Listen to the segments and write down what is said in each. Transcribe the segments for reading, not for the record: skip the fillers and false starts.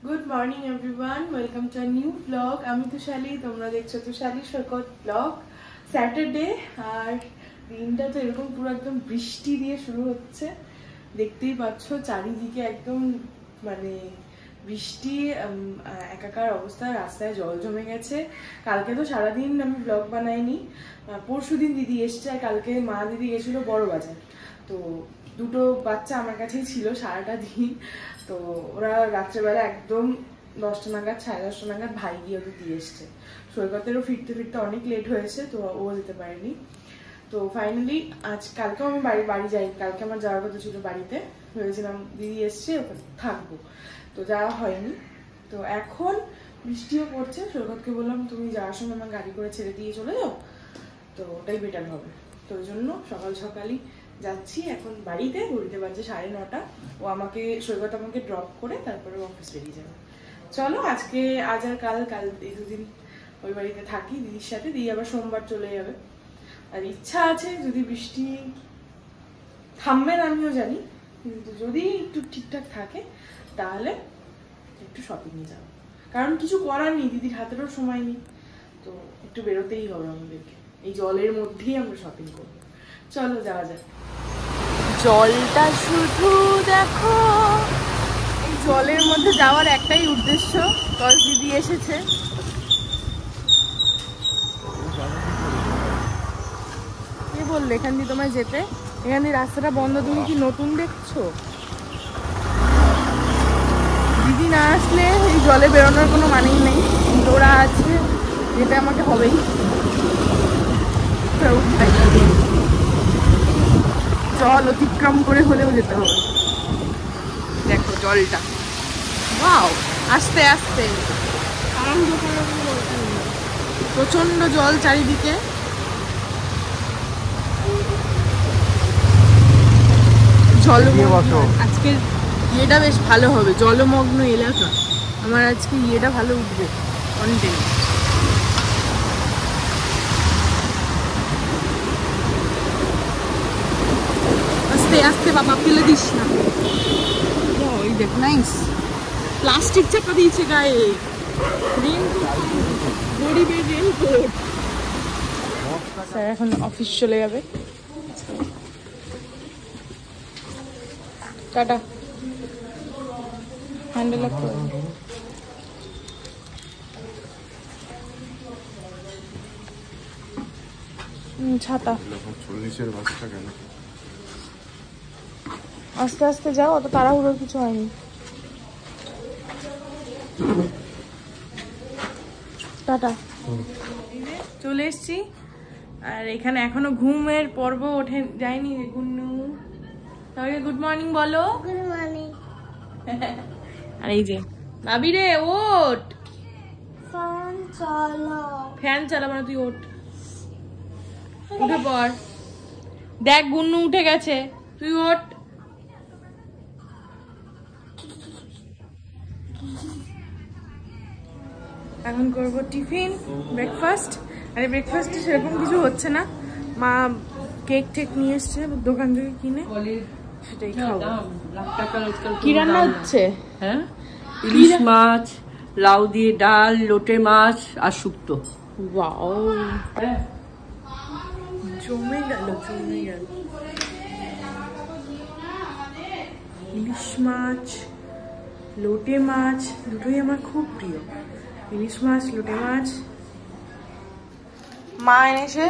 Good morning everyone, welcome to a new blog. আমি তুষালি, তোমরা দেখছো তুষালি সৈকত ব্লগ। স্যাটারডে, আর দিনটা তো এরকম পুরো একদম বৃষ্টি দিয়ে শুরু হচ্ছে। দেখতেই পাচ্ছ চারিদিকে একদম মানে বৃষ্টি, একাকার অবস্থা, রাস্তায় জল জমে গেছে। কালকে তো সারাদিন আমি ব্লগ বানাইনি, পরশুদিন দিদি এসছে, আর কালকে মা দিদি গেছিলো বড় বাজার। তো দুটো বাচ্চা আমার কাছেই ছিল সারাটা দিন। তো ওরা রাত্রেবেলা একদম 10টা নাগাদ, 10:30 নাগাদ ভাই গিয়ে ওদের দিয়ে এসছে। সৈকতেরও ফিরতে ফিরতে অনেক লেট হয়েছে, তো ও যেতে পারেনি। তো ফাইনালি কালকেও আমি বাড়ি যাই, কালকে আমার যাওয়ার কথা ছিল বাড়িতে, ভেবেছিলাম দিদি এসছে ওখানে থাকবো, তো যাওয়া হয়নি। তো এখন বৃষ্টিও পড়ছে, সৈকতকে বললাম তুমি যাওয়ার সময় আমার গাড়ি করে ছেড়ে দিয়ে চলে যাও, তো ওটাই বেটার হবে। তো ওই জন্য সকাল সকালই যাচ্ছি এখন বাড়িতে। ঘড়িতে বাজে 9:30। ও আমাকে, সৈকত আমাকে ড্রপ করে তারপরে অফিস বেরিয়ে যাবে। চলো আজকে, আজ আর কাল এই দুদিন ওই বাড়িতে থাকি দিদির সাথে। দিদি আবার সোমবার চলে যাবে। আর ইচ্ছা আছে যদি বৃষ্টি থামবে না আমিও জানি, কিন্তু যদি একটু ঠিকঠাক থাকে তাহলে একটু শপিংয়ে যাবো, কারণ কিছু করার নেই, দিদির হাতেরও সময় নেই, তো একটু বেরোতেই হবে আমাদেরকে। এই জলের মধ্যেই আমরা শপিং করবো, চলো যাওয়া যাক। জলটা শুধু দেখো, এই জলের মধ্যে যাওয়ার একটাই উদ্দেশ্য, কজ দিদি এসেছে। কে বললো এখান দিয়ে তোমায় যেতে? এখান দিয়ে রাস্তাটা বন্ধ, তুমি কি নতুন দেখছো? দিদি না আসলে এই জলে বেরোনোর কোনো মানেই নেই, কিন্তু ওরা আছে, যেতে আমাকে হবেই। জল অতিক্রম করে হলেও যেতে হবে। দেখো জলটা, ওয়াও, আস্তে আস্তে, প্রচন্ড জল চারিদিকে। আজকের ইয়েটা বেশ ভালো হবে, জলমগ্ন এলাকা। আমার আজকে ইয়েটা ভালো উঠবে, কন্টেন্ট। আস্তে আস্তে বাবা, ফেলে দিস না। ওই দেখ, নাইস প্লাস্টিক চাপা দিয়েছে গায়ে। গরিবের রেনকোট। স্যার এখন অফিস চলে যাবে, টাটা। হ্যান্ডেল আপ করো। ছাতা 40-এর বাসটা কেন? আস্তে আস্তে যাও, অত তাড়াহুড়োর কিছু হয়নি। টাটা। চলে এসছি, আর এখানে এখনো ঘুমের পর্ব ওঠে যায়নি গুন্নু। তাহলে গুড মর্নিং বলো। Good morning. আর এই যে ভাবি রে, ওঠ। ফ্যান চালাও। ফ্যান চালাবো না, তুই ওঠ, উঠে পড়। দেখ গুন্নু উঠে গেছে, তুই ওঠ। এখন করবো টিফিন, ব্রেকফাস্ট। আরে ব্রেকফাস্টে সেরকম কিছু হচ্ছে না, মা কেক টেক নিয়ে এসছে দোকান থেকে কিনে, সেটাই খাবো। কি রান্না হচ্ছে? হ্যাঁ, ইলিশ মাছ, লাউ দিয়ে ডাল, লোটে মাছ আর শুক্তো। ওয়াও, জমে গেল জমে গেল। ইলিশ মাছ, লোটে মাছ দুটোই আমার খুব প্রিয়। ইলিশ মাছ, লোটে মাছ। মা এনেছে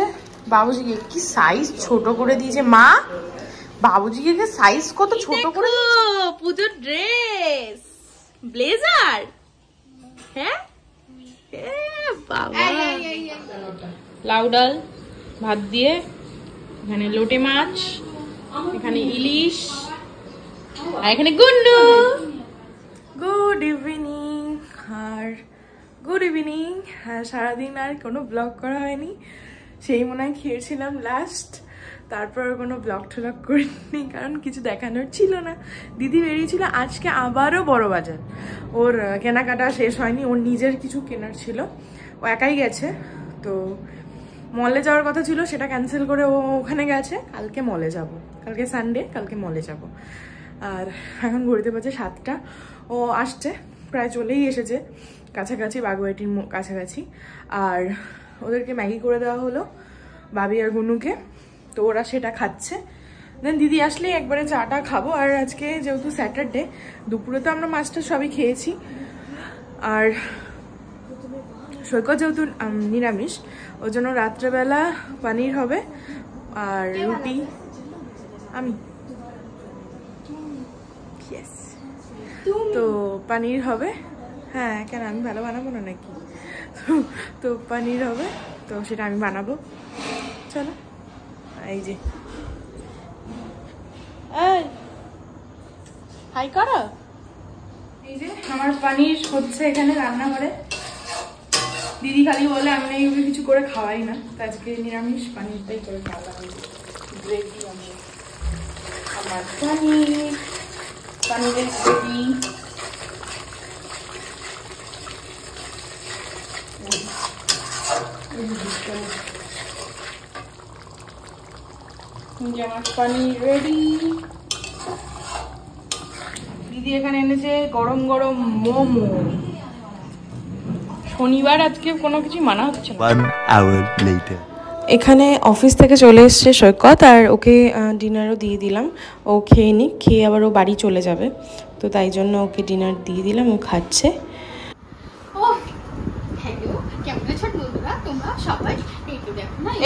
বাবুজিকে, কি সাইজ ছোট করে দিয়েছে মা। বাবুজিকে সাইজ কত ছোট করে দিয়েছে। পুজোর ড্রেস, ব্লেজার। হ্যাঁ বাবা, লাউ ডাল ভাত দিয়ে, এখানে লোটে মাছ, এখানে ইলিশ, আর এখানে গুন্নু। Good evening. আর গুড ইভিনিং। আর সারাদিন আর কোনো ব্লগ করা হয়নি, সেই মনে হয় খেয়েছিলাম লাস্ট, তারপর কোনো ব্লগ ট্লগ করিনি, কারণ কিছু দেখানোর ছিল না। দিদি বেরিয়েছিল আজকে আবারও বড় বাজার, ওর কেনাকাটা শেষ হয়নি, ওর নিজের কিছু কেনার ছিল, ও একাই গেছে। তো মলে যাওয়ার কথা ছিল, সেটা ক্যান্সেল করে ও ওখানে গেছে। কালকে মলে যাব, কালকে সানডে, কালকে মলে যাব। আর এখন ঘড়িতে বাজে 7টা, ও আসছে, প্রায় চলেই এসেছে কাছাকাছি, বাগুয়াটির কাছাকাছি। আর ওদেরকে ম্যাগি করে দেওয়া হলো, বাবি আর গুনুকে, তো ওরা সেটা খাচ্ছে। দেন দিদি আসলেই একবারে চাটা খাবো। আর আজকে যেহেতু স্যাটারডে, দুপুরে তো আমরা মাছটা সবই খেয়েছি, আর সৈকত যেহেতু নিরামিষ, ওই জন্য রাত্রেবেলা পনির হবে আর রুটি। আমি তো পনির হবে। হ্যাঁ, কেন আমি ভালো বানাবো না নাকি? তো পনির হবে, তো সেটা আমি বানাবো। চলো, এই যে হাই করো। এই যে আমার পনির হচ্ছে এখানে রান্নাঘরে। দিদি খালি বলে আমি নাকি ওকে কিছু করে খাওয়াই না, তো আজকে নিরামিষ পনিরটাই করে খাওয়ালাম। গ্রেভি আমার পনিরের গ্রেভি। আমার পনির রেডি। দিদি এখানে এনেছে গরম গরম মোমো। শনিবার আজকে কোনো কিছু মানা হচ্ছে না। এখানে অফিস থেকে চলে এসছে সৈকত, আর ওকে ডিনারও দিয়ে দিলাম। ও খেয়ে নিক, খেয়ে আবার ও বাড়ি চলে যাবে, তো তাই জন্য ওকে ডিনার দিয়ে দিলাম, ও খাচ্ছে।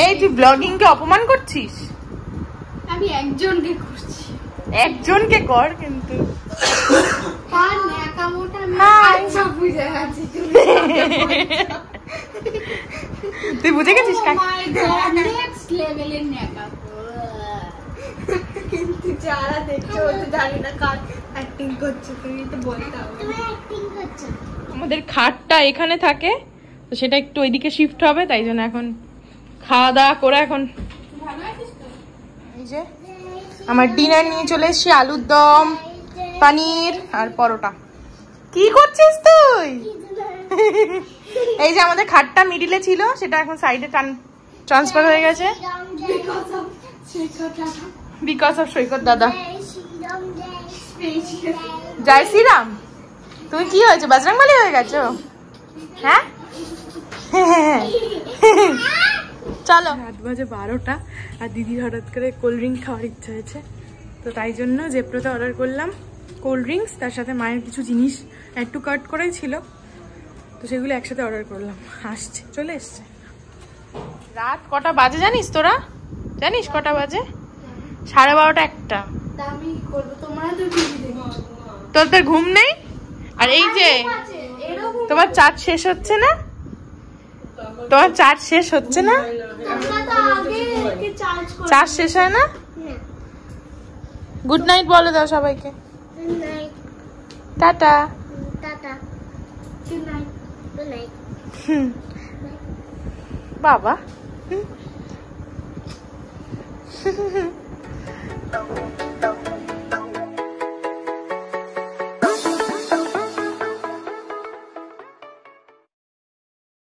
এই তুই ব্লগিং কে অপমান করছিস? আমি একজনকে করছি। একজনকে কর কিন্তু। তুই বুঝে গেছিস? কিন্তু যারা দেখছো তো জানি না কার অ্যাক্টিং করছে, তুমি তো বলতে হবে। তুমি অ্যাক্টিং করছো। আমাদের খাটটা এখানে থাকে, তো সেটা একটু ওইদিকে শিফট হবে, তাই জন্য এখন খাওয়া দাওয়া করে এখন এই যে আমার ডিনার নিয়ে চলে এসেছি। আলুর দম, পনির আর পরোটা। কি করছিস তুই? এই যে আমাদের খাটটা মিডিলে ছিল, সেটা এখন সাইডে ট্রান্সফার হয়ে গেছে বিকজ অফ সৈকত দাদা। জয় শ্রীরাম। তুমি কি হয়েছে, বজরংবলী হয়ে গেছো? হ্যাঁ, চলো। রাত বাজে 12টা, আর দিদির হঠাৎ করে কোল্ড ড্রিঙ্ক খাওয়ার ইচ্ছা হয়েছে, তো তাই জন্য জেপ্টোতে অর্ডার করলাম কোল্ড ড্রিঙ্কস, তার সাথে মায়ের কিছু জিনিস একটু কাট করাই ছিল, তো সেগুলো একসাথে অর্ডার করলাম। আসছে, চলে এসছে। রাত কটা বাজে জানিস তোরা? জানিস কটা বাজে? 12:30 একটা। তোদের ঘুম নেই? আর এই যে তোমার চার্জ শেষ হচ্ছে না? তোমার চার্জ শেষ হচ্ছে না? চার্জ শেষ হয় না? গুড নাইট বলে দাও সবাইকে। Tata. Tata. Good night. Good night. বাবা